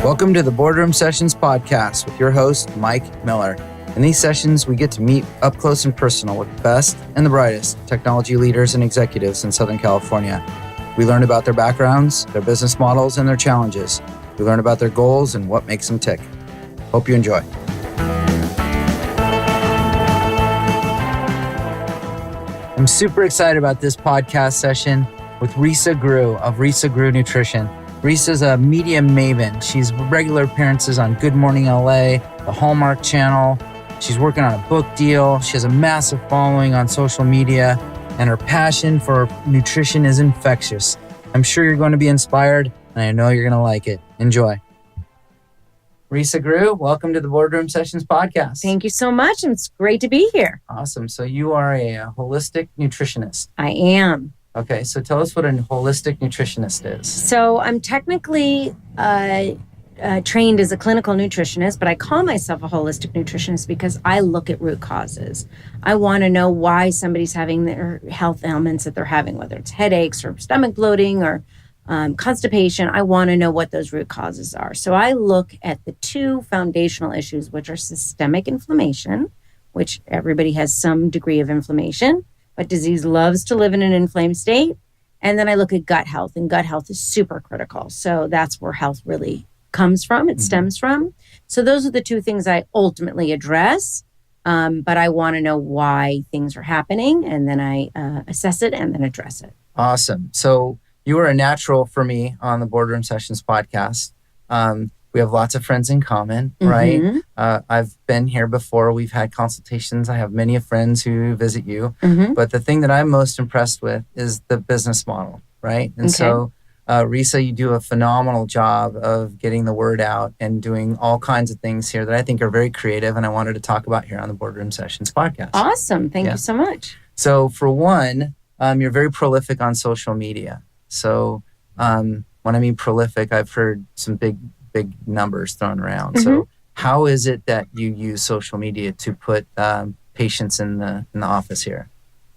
Welcome to the Boardroom Sessions podcast with your host, Mike Miller. In these sessions, we get to meet up close and personal with the best and the brightest technology leaders and executives in Southern California. We learn about their backgrounds, their business models, and their challenges. We learn about their goals and what makes them tick. Hope you enjoy. I'm super excited about this podcast session with Risa Groux of Risa Groux Nutrition. Risa's a media maven. She's regular appearances on Good Morning LA, the Hallmark Channel. She's working on a book deal. She has a massive following on social media, and her passion for nutrition is infectious. I'm sure you're going to be inspired, and I know you're going to like it. Enjoy. Risa Groux, welcome to the Boardroom Sessions podcast. Thank you so much. It's great to be here. Awesome. So you are a holistic nutritionist. I am. Okay, so tell us what a holistic nutritionist is. So I'm technically trained as a clinical nutritionist, but I call myself a holistic nutritionist because I look at root causes. I want to know why somebody's having their health ailments that they're having, whether it's headaches or stomach bloating or constipation. I want to know what those root causes are. So I look at the two foundational issues, which are systemic inflammation, which everybody has some degree of inflammation, but disease loves to live in an inflamed state. And then I look at gut health, and gut health is super critical. So that's where health really comes from. It stems from. So those are the two things I ultimately address. But I want to know why things are happening, and then I assess it and then address it. Awesome. So you are a natural for me on the Boardroom Sessions podcast. We have lots of friends in common, right? I've been here before. We've had consultations. I have many friends who visit you. But the thing that I'm most impressed with is the business model, right? And so, Risa, you do a phenomenal job of getting the word out and doing all kinds of things here that I think are very creative, and I wanted to talk about here on the Boardroom Sessions podcast. Awesome. Thank you so much. So for one, you're very prolific on social media. So when I mean prolific, I've heard some big numbers thrown around. So how is it that you use social media to put patients in the office here?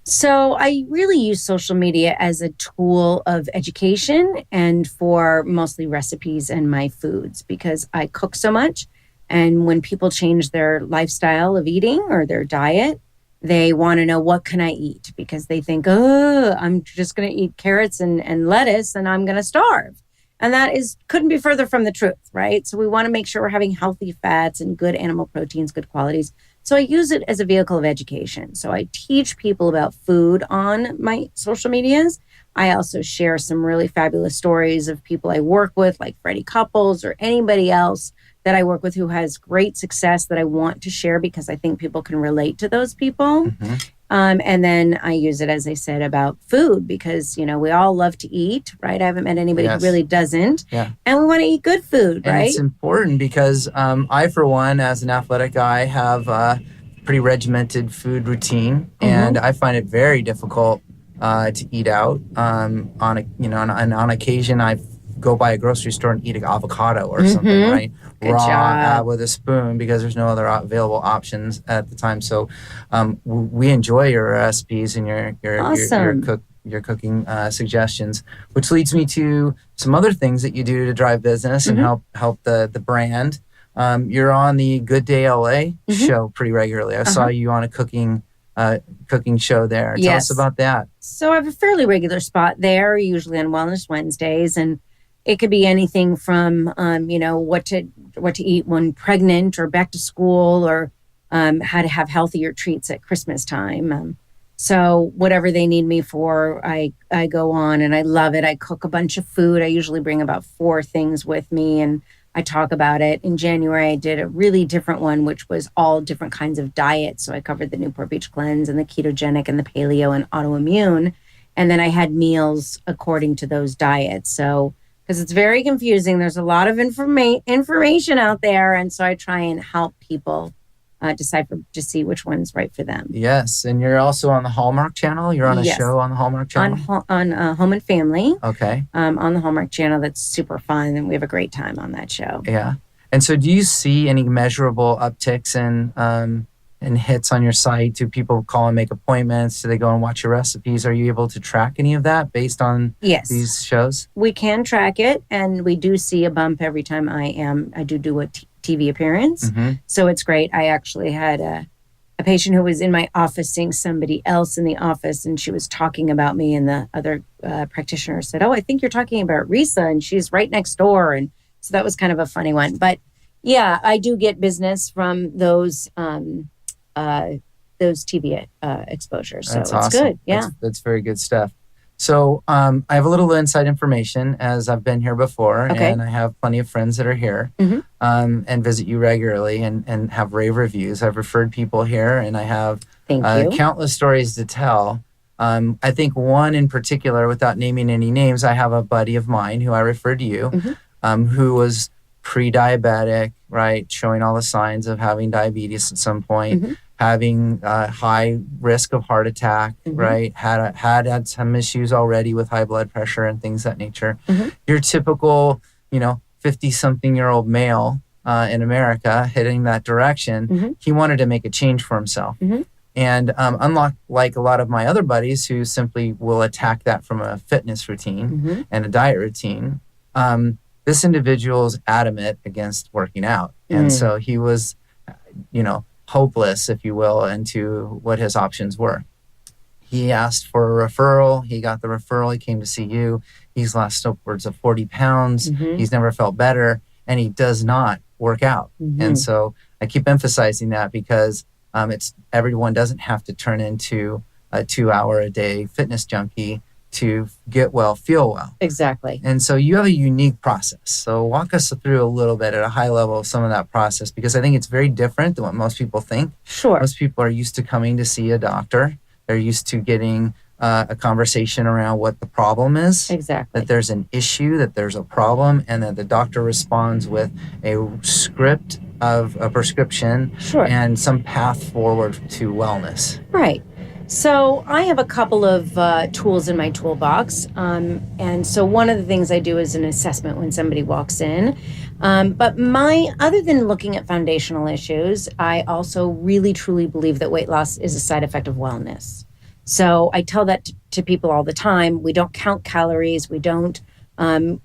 So I really use social media as a tool of education and for mostly recipes and my foods, because I cook so much. And when people change their lifestyle of eating or their diet, they want to know, what can I eat? Because they think, I'm just going to eat carrots and lettuce and I'm going to starve. And that couldn't be further from the truth, right? So we want to make sure we're having healthy fats and good animal proteins, good qualities. So I use it as a vehicle of education. So I teach people about food on my social medias. I also share some really fabulous stories of people I work with, like Freddie Couples or anybody else that I work with who has great success that I want to share because I think people can relate to those people. And then I use it, as I said, about food because, we all love to eat, right? I haven't met anybody who really doesn't. And we want to eat good food, right? And it's important because I, for one, as an athletic guy, have a pretty regimented food routine. And I find it very difficult to eat out. On occasion, I go by a grocery store and eat an avocado or something, right? Raw with a spoon because there's no other available options at the time. So we enjoy your recipes and your cooking suggestions, which leads me to some other things that you do to drive business and help the brand. You're on the Good Day LA show pretty regularly. I saw you on a cooking show there. Tell us about that. So I have a fairly regular spot there, usually on Wellness Wednesdays, and it could be anything from, what to eat when pregnant or back to school, or how to have healthier treats at Christmas time. So whatever they need me for, I go on and I love it. I cook a bunch of food. I usually bring about 4 things with me and I talk about it. In January, I did a really different one, which was all different kinds of diets. So I covered the Newport Beach Cleanse and the ketogenic and the paleo and autoimmune. And then I had meals according to those diets. So because it's very confusing. There's a lot of information out there. And so I try and help people decipher to see which one's right for them. Yes. And you're also on the Hallmark Channel. You're on a show on the Hallmark Channel? On Home and Family. Okay. On the Hallmark Channel. That's super fun. And we have a great time on that show. Yeah. And so do you see any measurable upticks in and hits on your site? Do people call and make appointments? Do they go and watch your recipes? Are you able to track any of that based on these shows? We can track it, and we do see a bump every time I do a TV appearance. So it's great. I actually had a patient who was in my office seeing somebody else in the office, and she was talking about me, and the other practitioner said, "Oh, I think you're talking about Risa, and she's right next door." And so that was kind of a funny one. But yeah, I do get business from those TV exposures. So That's it's awesome. good. Yeah. That's very good stuff. So I have a little inside information, as I've been here before, and I have plenty of friends that are here and visit you regularly and have rave reviews. I've referred people here, and I have countless stories to tell. I think one in particular, without naming any names, I have a buddy of mine who I referred to you, who was pre-diabetic, right, showing all the signs of having diabetes at some point, having high risk of heart attack, right, had some issues already with high blood pressure and things of that nature. Your typical, 50-something-year-old male in America heading that direction, he wanted to make a change for himself. And unlike a lot of my other buddies who simply will attack that from a fitness routine and a diet routine, this individual is adamant against working out. And so he was, hopeless, if you will, into what his options were. He asked for a referral. He got the referral. He came to see you. He's lost upwards of 40 pounds. He's never felt better, and he does not work out. And so I keep emphasizing that because everyone doesn't have to turn into a 2-hour-a-day fitness junkie to get well, feel well. Exactly. And so you have a unique process. So walk us through a little bit at a high level of some of that process, because I think it's very different than what most people think. Sure. Most people are used to coming to see a doctor. They're used to getting a conversation around what the problem is. Exactly. That there's an issue, that there's a problem, and that the doctor responds with a script of a prescription and some path forward to wellness. Right. So I have a couple of tools in my toolbox. And so one of the things I do is an assessment when somebody walks in. But other than looking at foundational issues, I also really truly believe that weight loss is a side effect of wellness. So I tell that to people all the time. We don't count calories. We don't, what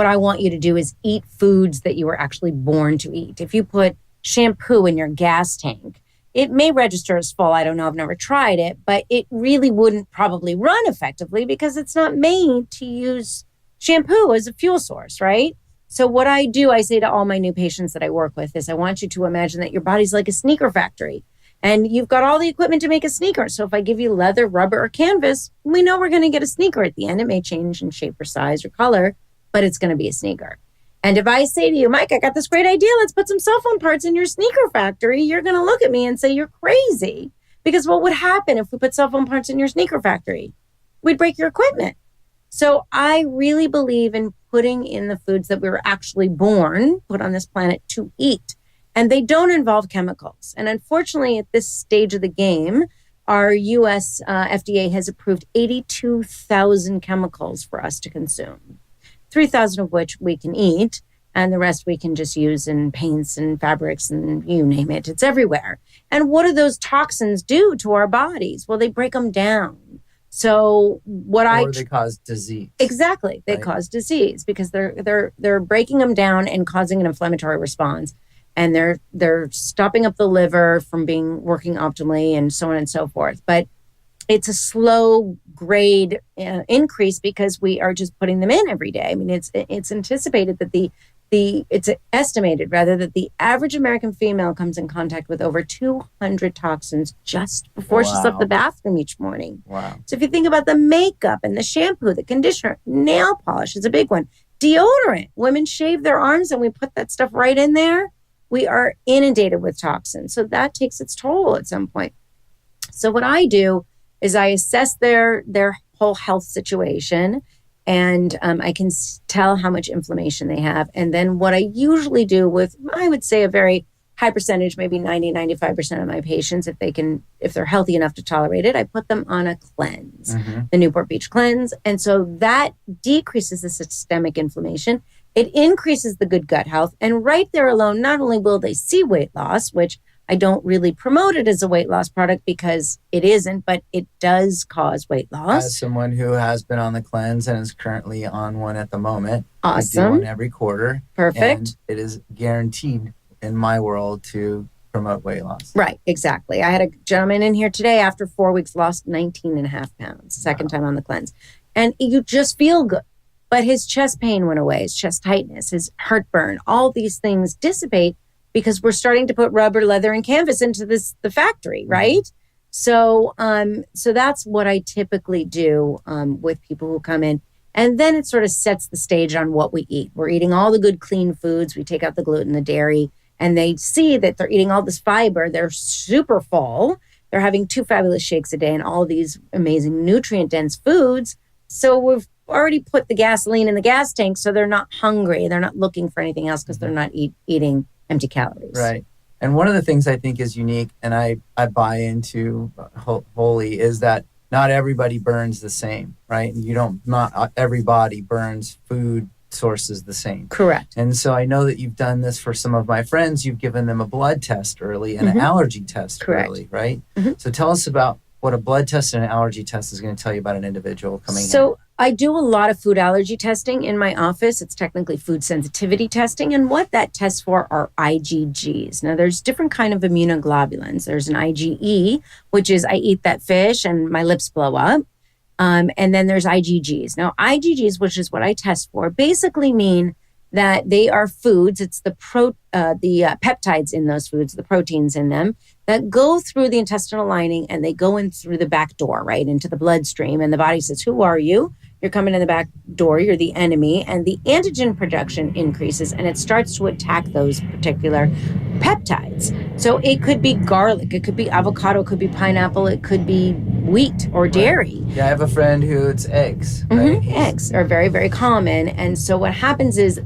I want you to do is eat foods that you were actually born to eat. If you put shampoo in your gas tank, it may register as full. I don't know. I've never tried it, but it really wouldn't probably run effectively because it's not made to use shampoo as a fuel source, right? So what I do, I say to all my new patients that I work with is I want you to imagine that your body's like a sneaker factory and you've got all the equipment to make a sneaker. So if I give you leather, rubber, or canvas, we know we're going to get a sneaker at the end. It may change in shape or size or color, but it's going to be a sneaker. And if I say to you, Mike, I got this great idea, let's put some cell phone parts in your sneaker factory, you're going to look at me and say you're crazy. Because what would happen if we put cell phone parts in your sneaker factory? We'd break your equipment. So I really believe in putting in the foods that we were actually put on this planet to eat. And they don't involve chemicals. And unfortunately, at this stage of the game, our U.S. FDA has approved 82,000 chemicals for us to consume. 3,000 of which we can eat, and the rest we can just use in paints and fabrics and you name it. It's everywhere. And what do those toxins do to our bodies? Well, they break them down. So they cause disease. Exactly. They cause disease because they're breaking them down and causing an inflammatory response. And they're stopping up the liver from working optimally and so on and so forth. But it's a slow grade increase because we are just putting them in every day. I mean, it's anticipated that it's estimated rather that the average American female comes in contact with over 200 toxins just before she's left the bathroom each morning. Wow. So if you think about the makeup and the shampoo, the conditioner, nail polish is a big one. Deodorant. Women shave their arms and we put that stuff right in there. We are inundated with toxins. So that takes its toll at some point. So what I do is I assess their whole health situation and I can tell how much inflammation they have. And then what I usually do with, I would say a very high percentage, maybe 90-95% of my patients, if they're healthy enough to tolerate it, I put them on a cleanse, the Newport Beach cleanse. And so that decreases the systemic inflammation It increases the good gut health. And right there alone, not only will they see weight loss, which I don't really promote it as a weight loss product because it isn't, but it does cause weight loss. As someone who has been on the cleanse and is currently on one at the moment, awesome. I do one every quarter. Perfect. And it is guaranteed in my world to promote weight loss. Right, exactly. I had a gentleman in here today after 4 weeks, lost 19 and a half pounds, second time on the cleanse. And you just feel good. But his chest pain went away, his chest tightness, his heartburn, all these things dissipate because we're starting to put rubber, leather, and canvas into the factory, right? So that's what I typically do with people who come in. And then it sort of sets the stage on what we eat. We're eating all the good, clean foods. We take out the gluten, the dairy, and they see that they're eating all this fiber. They're super full. They're having 2 fabulous shakes a day and all these amazing nutrient-dense foods. So we've already put the gasoline in the gas tank, so they're not hungry. They're not looking for anything else because they're not eating empty calories. Right. And one of the things I think is unique, and I buy into wholly, is that not everybody burns the same, right? Not everybody burns food sources the same. Correct. And so I know that you've done this for some of my friends. You've given them a blood test early and an allergy test early, right? So tell us about what a blood test and an allergy test is going to tell you about an individual coming in. So I do a lot of food allergy testing in my office. It's technically food sensitivity testing. And what that tests for are IgGs. Now, there's different kind of immunoglobulins. There's an IgE, which is I eat that fish and my lips blow up. And then there's IgGs. Now, IgGs, which is what I test for, basically mean that they are foods. It's the peptides in those foods, the proteins in them, that go through the intestinal lining and they go in through the back door, right, into the bloodstream. And the body says, who are you? You're coming in the back door. You're the enemy. And the antigen production increases and it starts to attack those particular peptides. So it could be garlic. It could be avocado. It could be pineapple. It could be wheat or dairy. Yeah, I have a friend who it's eggs. Right? Eggs are very, very common. And so what happens is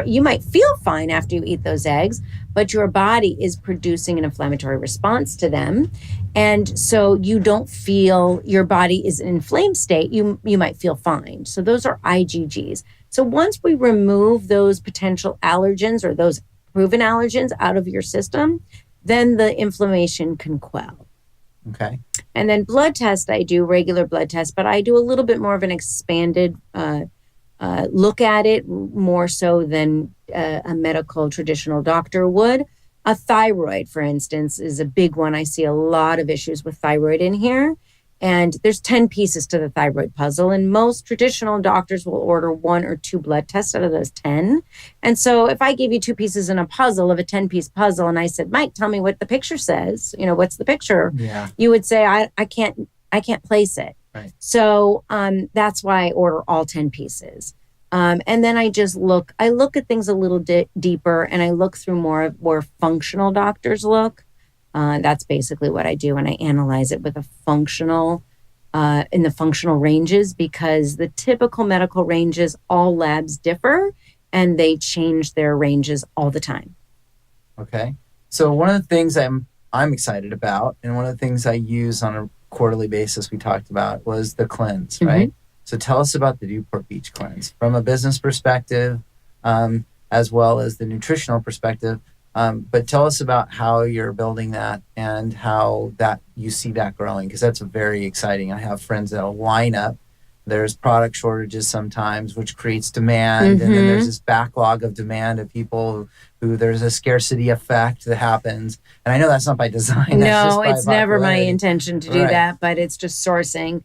you might feel fine after you eat those eggs, but your body is producing an inflammatory response to them. And so you don't feel your body is in an inflamed state. You might feel fine. So those are IgGs. So once we remove those potential allergens or those proven allergens out of your system, then the inflammation can quell. Okay. And then blood test, I do regular blood tests, but I do a little bit more of an expanded look at it, more so than a medical traditional doctor would. A thyroid, for instance, is a big one. I see a lot of issues with thyroid in here. And there's 10 pieces to the thyroid puzzle. And most traditional doctors will order 1 or 2 blood tests out of those 10. And so if I gave you 2 pieces in a puzzle of a 10-piece puzzle and I said, Mike, tell me what the picture says, what's the picture? Yeah. You would say, I can't place it. Right. So that's why I order all 10 pieces. And then I look at things a little deeper and I look through more of where functional doctors look. That's basically what I do. And I analyze it with a functional, in the functional ranges, because the typical medical ranges, all labs differ and they change their ranges all the time. Okay. So one of the things I'm excited about, and one of the things I use on a quarterly basis we talked about was the cleanse, right? So tell us about the Newport Beach cleanse from a business perspective, as well as the nutritional perspective. But tell us about how you're building that and how that you see that growing, because that's very exciting. I have friends that'll line up. There's product shortages sometimes, which creates demand. And then there's this backlog of demand of people who there's a scarcity effect that happens. And I know that's not by design. No, it's never my intention to do that, but it's just sourcing.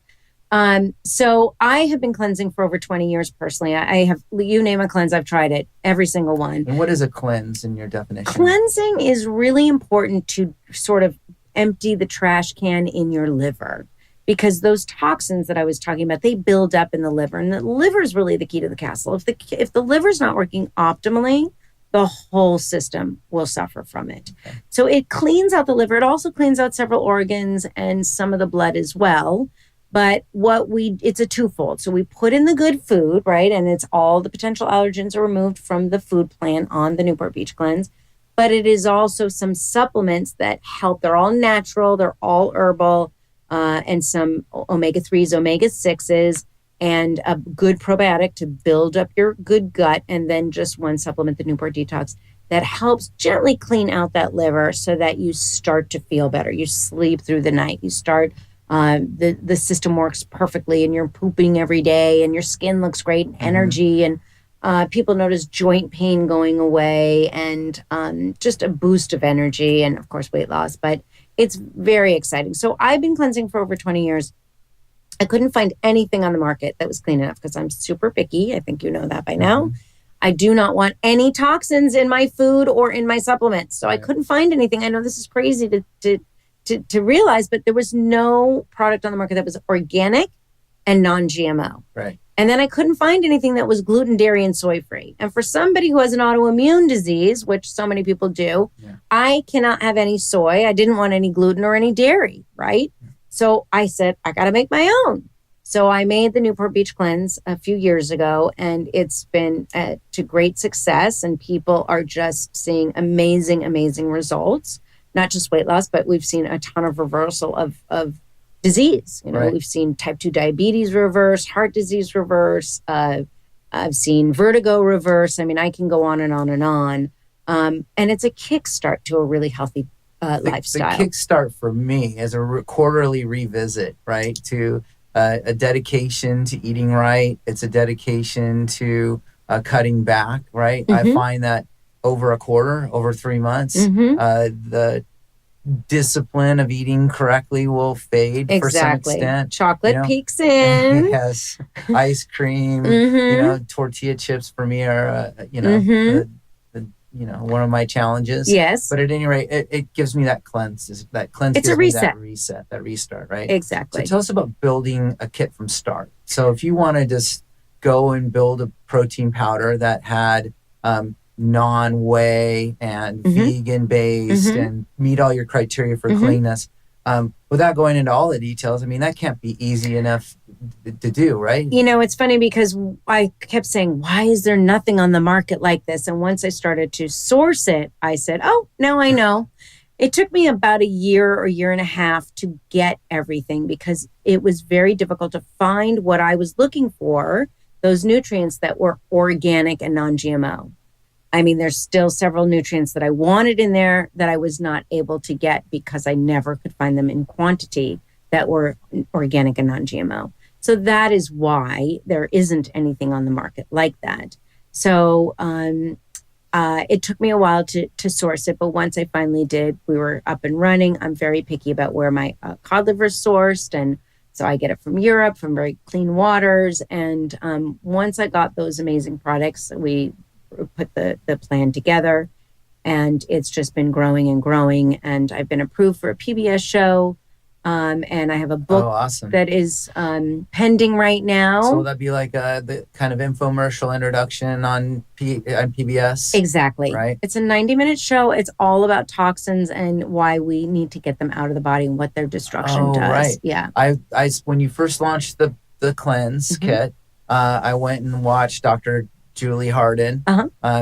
So I have been cleansing for over 20 years personally. I have, you name a cleanse, I've tried it, every single one. And what is a cleanse in your definition? Cleansing is really important to sort of empty the trash can in your liver, because those toxins that I was talking about, they build up in the liver, and the liver is really the key to the castle. If the liver's not working optimally, the whole system will suffer from it. Okay. So it cleans out the liver. It also cleans out several organs and some of the blood as well. But it's a twofold. So we put in the good food, right? And it's all the potential allergens are removed from the food plan on the Newport Beach Cleanse. But it is also some supplements that help. They're all natural. They're all herbal, and some omega-3s, omega-6s. and a good probiotic to build up your good gut, and then just one supplement, the Newport Detox, that helps gently clean out that liver so that you start to feel better. You sleep through the night. You start, the system works perfectly, and you're pooping every day, and your skin looks great, and energy, and people notice joint pain going away, and just a boost of energy, and of course weight loss. But it's very exciting. So I've been cleansing for over 20 years. I couldn't find anything on the market that was clean enough because I'm super picky. I think you know that by now. I do not want any toxins in my food or in my supplements. So I couldn't find anything. I know this is crazy to realize, but there was no product on the market that was organic and non-GMO. Right. And then I couldn't find anything that was gluten, dairy, and soy-free. And for somebody who has an autoimmune disease, which so many people do, I cannot have any soy. I didn't want any gluten or any dairy, right? So I said, I got to make my own. So I made the Newport Beach Cleanse a few years ago, and it's been to great success. And people are just seeing amazing, amazing results. Not just weight loss, but we've seen a ton of reversal of disease. You know, we've seen type 2 diabetes reverse, heart disease reverse. I've seen vertigo reverse. I mean, I can go on and on and on. And it's a kickstart to a really healthy lifestyle. The kickstart for me is a quarterly revisit, right? To a dedication to eating right. It's a dedication to cutting back, right? I find that over a quarter, over 3 months, the discipline of eating correctly will fade for some extent. Chocolate peeks in. Yes. Ice cream, tortilla chips for me are, one of my challenges. Yes. But at any rate, it gives me that cleanse. It's a reset. That restart, right? Exactly. So tell us about building a kit from start. So if you want to just go and build a protein powder that had non-whey and vegan-based and meet all your criteria for cleanness, without going into all the details, I mean, that can't be easy enough to do, right? You know, it's funny because I kept saying, why is there nothing on the market like this? And once I started to source it, I said, oh, now I know. It took me about a year or year and a half to get everything because it was very difficult to find what I was looking for, those nutrients that were organic and non-GMO. I mean, there's still several nutrients that I wanted in there that I was not able to get because I never could find them in quantity that were organic and non-GMO. So that is why there isn't anything on the market like that. So it took me a while to source it, but once I finally did, we were up and running. I'm very picky about where my cod liver is sourced, and so I get it from Europe, from very clean waters. And once I got those amazing products, we put the plan together, and it's just been growing and growing. And I've been approved for a PBS show. And I have a book that is pending right now. So will that be like the kind of infomercial introduction on PBS? Exactly. Right. It's a 90-minute show. It's all about toxins and why we need to get them out of the body and what their destruction does. Right. Yeah. I when you first launched the cleanse kit, I went and watched Dr. Julie Harden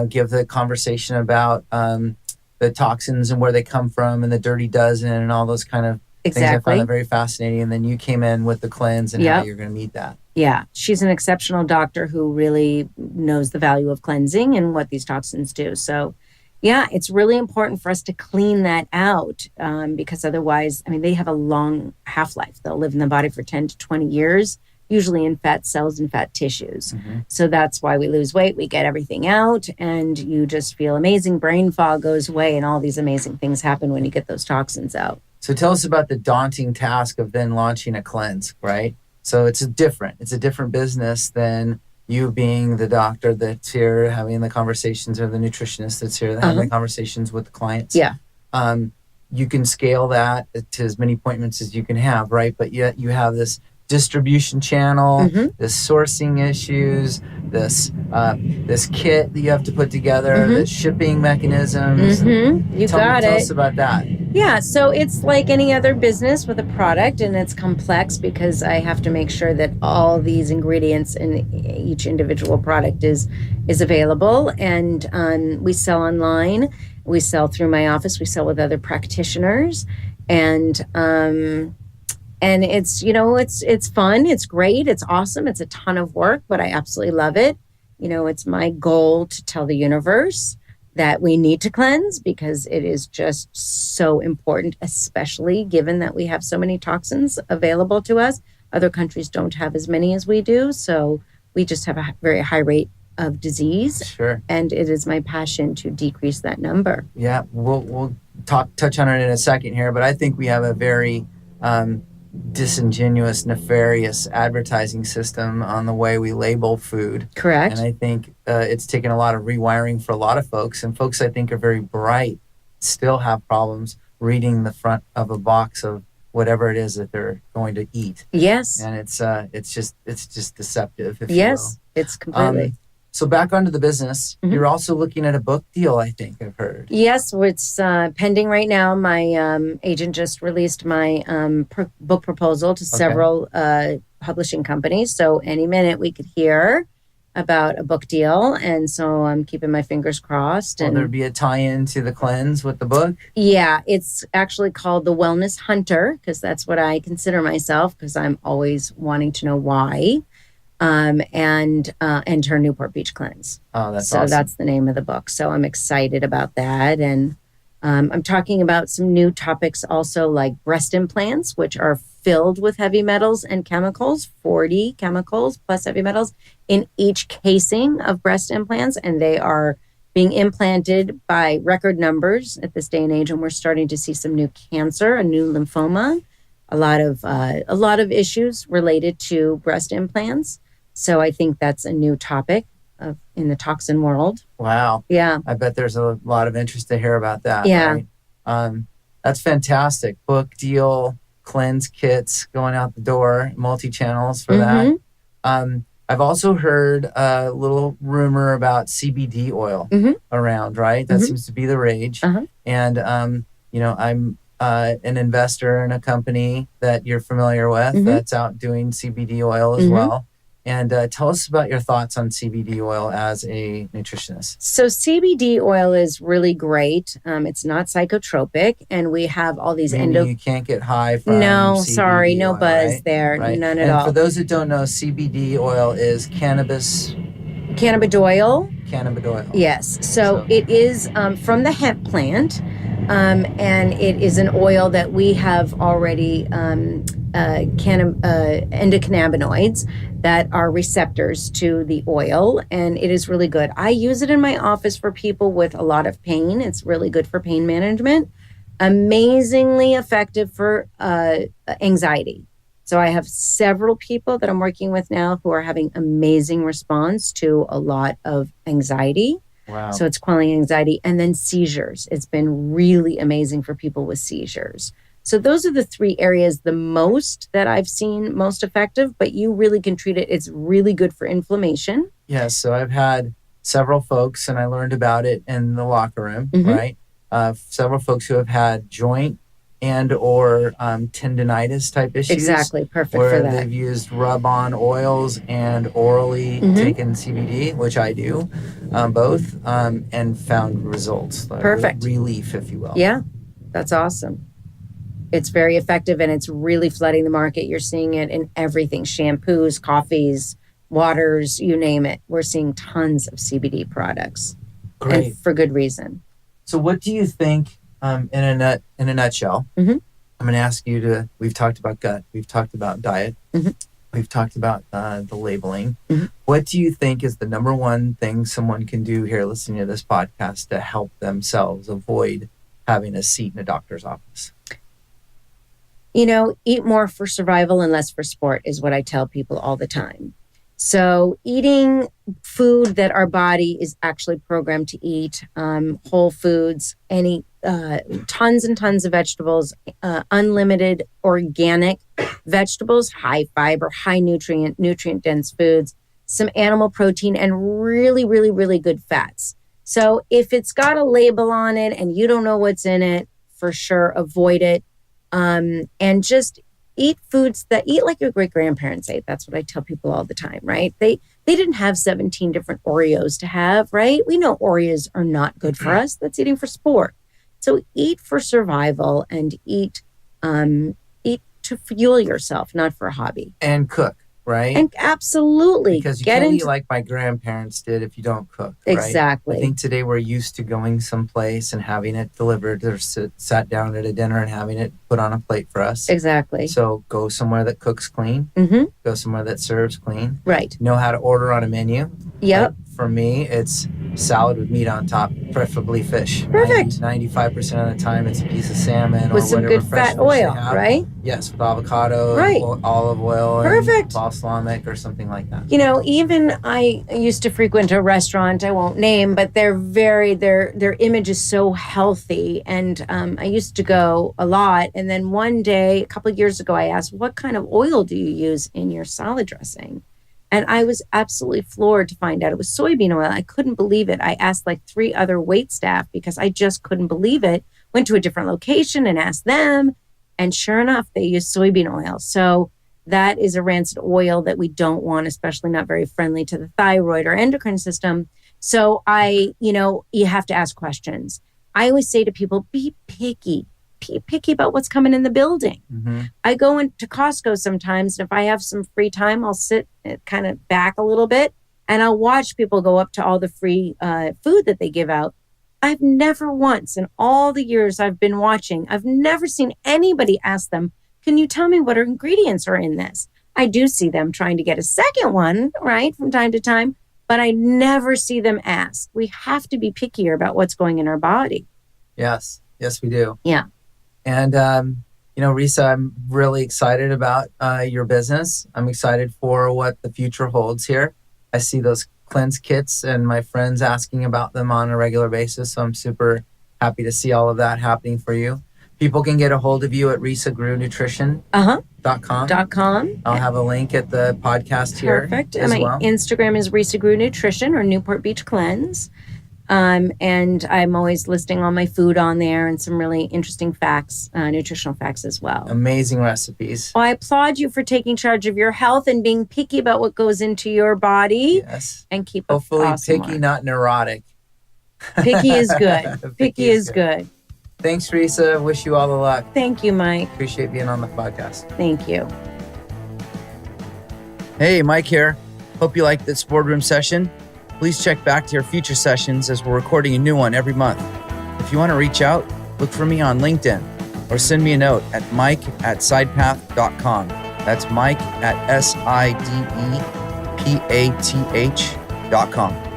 give the conversation about the toxins and where they come from and the dirty dozen and all those kind of things. I found that very fascinating. And then you came in with the cleanse and how you're going to meet that. Yeah. She's an exceptional doctor who really knows the value of cleansing and what these toxins do. So, yeah, it's really important for us to clean that out because otherwise, I mean, they have a long half-life. They'll live in the body for 10 to 20 years, usually in fat cells and fat tissues. So that's why we lose weight. We get everything out and you just feel amazing. Brain fog goes away and all these amazing things happen when you get those toxins out. So tell us about the daunting task of then launching a cleanse, right? So it's a different business than you being the doctor that's here having the conversations, or the nutritionist that's here having the conversations with the clients. Yeah. You can scale that to as many appointments as you can have, right? But yet you have this distribution channel, this sourcing issues, this kit that you have to put together, the shipping mechanisms. Tell us about that. Yeah, so it's like any other business with a product, and it's complex because I have to make sure that all these ingredients in each individual product is available. And we sell online, we sell through my office, we sell with other practitioners, and And it's fun, it's great, it's awesome, it's a ton of work, but I absolutely love it. It's my goal to tell the universe that we need to cleanse because it is just so important, especially given that we have so many toxins available to us. Other countries don't have as many as we do, so we just have a very high rate of disease. Sure. And it is my passion to decrease that number. Yeah, we'll touch on it in a second here, but I think we have a very disingenuous, nefarious advertising system on the way we label food. Correct. And I think it's taken a lot of rewiring for a lot of folks, and folks I think are very bright still have problems reading the front of a box of whatever it is that they're going to eat. Yes. And it's just deceptive, if yes, you will. It's completely. So back onto the business, you're also looking at a book deal, I think I've heard. Yes, it's pending right now. My agent just released my book proposal to several publishing companies. So any minute we could hear about a book deal. And so I'm keeping my fingers crossed. Will there be a tie-in to the cleanse with the book? Yeah, it's actually called The Wellness Hunter, because that's what I consider myself, because I'm always wanting to know why. And her Newport Beach Cleanse. Oh, that's awesome. So that's the name of the book. So I'm excited about that. And I'm talking about some new topics also, like breast implants, which are filled with heavy metals and chemicals, 40 chemicals plus heavy metals in each casing of breast implants. And they are being implanted by record numbers at this day and age. And we're starting to see some new cancer, a new lymphoma, a lot of issues related to breast implants. So I think that's a new topic in the toxin world. Wow. Yeah. I bet there's a lot of interest to hear about that. Yeah. Right? That's fantastic. Book deal, cleanse kits going out the door, multi-channels for that. I've also heard a little rumor about CBD oil around, right? That seems to be the rage. And, I'm an investor in a company that you're familiar with that's out doing CBD oil as well. And tell us about your thoughts on CBD oil as a nutritionist. So CBD oil is really great. It's not psychotropic, and we have all these You can't get high from No, CBD sorry, no oil, buzz right? there, Right. none at and all. For those that don't know, CBD oil is cannabidiol. Cannabidiol. Yes. So it is from the hemp plant, and it is an oil that we have already endocannabinoids that are receptors to the oil, and it is really good. I use it in my office for people with a lot of pain. It's really good for pain management. Amazingly effective for anxiety. So I have several people that I'm working with now who are having amazing response to a lot of anxiety. Wow. So it's quelling anxiety, and then seizures. It's been really amazing for people with seizures. So those are the three areas the most that I've seen most effective, but you really can treat it. It's really good for inflammation. Yes. So I've had several folks, and I learned about it in the locker room, right? Several folks who have had joint and or tendinitis type issues. Exactly. Perfect where for that. They've used rub-on oils and orally taken CBD, which I do, both, and found results. Perfect. Relief, if you will. Yeah, that's awesome. It's very effective, and it's really flooding the market. You're seeing it in everything: shampoos, coffees, waters, you name it. We're seeing tons of CBD products. Great. And for good reason. So what do you think, in a nutshell? I'm going to ask you to, we've talked about gut, we've talked about diet, we've talked about the labeling. What do you think is the number one thing someone can do here listening to this podcast to help themselves avoid having a seat in a doctor's office? Eat more for survival and less for sport is what I tell people all the time. So eating food that our body is actually programmed to eat, whole foods, tons and tons of vegetables, unlimited organic vegetables, high fiber, high nutrient dense foods, some animal protein, and really, really, really good fats. So if it's got a label on it and you don't know what's in it, for sure, avoid it. And just eat foods that eat like your great grandparents ate. That's what I tell people all the time, right? They didn't have 17 different Oreos to have, right? We know Oreos are not good for us. That's eating for sport. So eat for survival and eat to to fuel yourself, not for a hobby. And cook, right? And absolutely. Because you can't eat like my grandparents did if you don't cook, right? Exactly. I think today we're used to going someplace and having it delivered or sat down at a dinner and having it put on a plate for us. Exactly. So go somewhere that cooks clean. Go somewhere that serves clean. Right. Know how to order on a menu. Yep. Like for me, it's salad with meat on top, preferably fish. Perfect. 95% of the time, it's a piece of salmon with or some whatever good fresh fat oil, they have. right? Yes, with avocado, right. and olive oil, Perfect. and balsamic or something like that. You know, even I used to frequent a restaurant I won't name, but their image is so healthy, and I used to go a lot. And then one day, a couple of years ago, I asked, "What kind of oil do you use in your salad dressing?" And I was absolutely floored to find out it was soybean oil. I couldn't believe it. I asked like 3 other wait staff because I just couldn't believe it. Went to a different location and asked them. And sure enough, they use soybean oil. So that is a rancid oil that we don't want, especially not very friendly to the thyroid or endocrine system. So you have to ask questions. I always say to people, be picky. Be picky about what's coming in the building. I go into Costco sometimes, and if I have some free time, I'll sit kind of back a little bit, and I'll watch people go up to all the free food that they give out. I've never once in all the years I've been watching, I've never seen anybody ask them, "Can you tell me what ingredients are in this?" I do see them trying to get a second one, right, from time to time, but I never see them ask. We have to be pickier about what's going in our body. Yes, we do. Yeah. And, Risa, I'm really excited about your business. I'm excited for what the future holds here. I see those cleanse kits and my friends asking about them on a regular basis. So I'm super happy to see all of that happening for you. People can get a hold of you at risagrouxnutrition.com. I'll have a link at the podcast here. Perfect. And my Instagram is Risa Groux Nutrition or Newport Beach Cleanse. And I'm always listing all my food on there and some really interesting facts, nutritional facts as well. Amazing recipes. Well, I applaud you for taking charge of your health and being picky about what goes into your body. Yes. And keep hopefully awesome picky, work. Not neurotic. Picky is good. Picky is good. Thanks, Risa. Wish you all the luck. Thank you, Mike. Appreciate being on the podcast. Thank you. Hey, Mike here. Hope you liked this boardroom session. Please check back to your future sessions as we're recording a new one every month. If you want to reach out, look for me on LinkedIn or send me a note at mike@sidepath.com. That's Mike at sidepath.com.